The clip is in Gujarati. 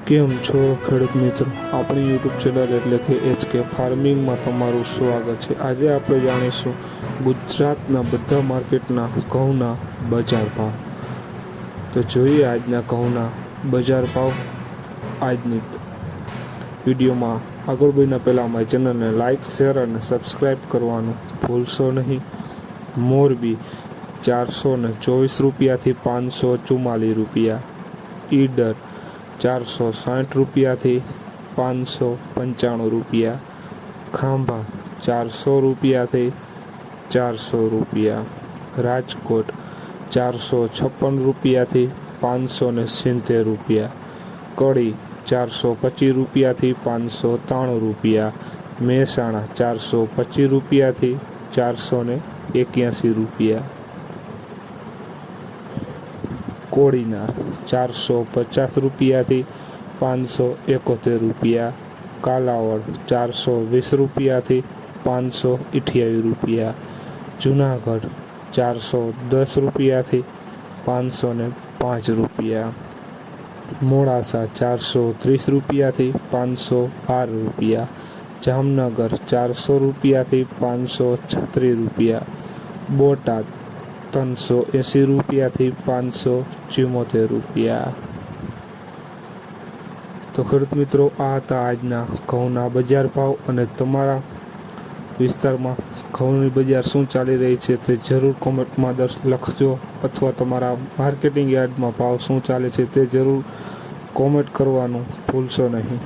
કેમ છો ખેડૂત મિત્રો, આપણી યુટ્યુબ ચેનલ એટલે કે HK ફાર્મિંગમાં તમારું સ્વાગત છે। આજે આપણે જાણીશું ગુજરાતના બધા માર્કેટના ઘઉંના બજાર ભાવ। તો જોઈએ આજના ઘઉંના બજાર ભાવ। આજની વિડીયોમાં આગળ વધતા પહેલાં અમારી ચેનલને લાઇક, શેર અને સબસ્ક્રાઈબ કરવાનું ભૂલશો નહીં। મોરબી 424 રૂપિયાથી 544 રૂપિયા, ઈડર 460 રૂપિયાથી 595 રૂપિયા, ખાંભા 400 રૂપિયાથી 400 રૂપિયા, રાજકોટ 456 રૂપિયાથી 570 રૂપિયા, કડી 425 રૂપિયાથી 593 રૂપિયા, મહેસાણા 425 રૂપિયાથી 481 રૂપિયા, કોડીનાર 450 રૂપિયાથી 571 રૂપિયા, કાલાવડ 420 રૂપિયાથી 528 રૂપિયા, જુનાગઢ 410 રૂપિયાથી 505 રૂપિયા, મોડાસા 430 રૂપિયાથી 512 રૂપિયા, જામનગર 400 રૂપિયાથી 536 રૂપિયા, બોટાદ 380 રૂપિયાથી 574 રૂપિયા। તો ખેડૂત મિત્રો, આ હતા આજના ઘઉંના બજાર ભાવ। અને તમારા વિસ્તારમાં ઘઉંની બજાર શું ચાલી રહી છે તે જરૂર કોમેન્ટમાં લખજો, અથવા તમારા માર્કેટિંગ યાર્ડમાં ભાવ શું ચાલે છે તે જરૂર કોમેન્ટ કરવાનું ભૂલશો નહીં।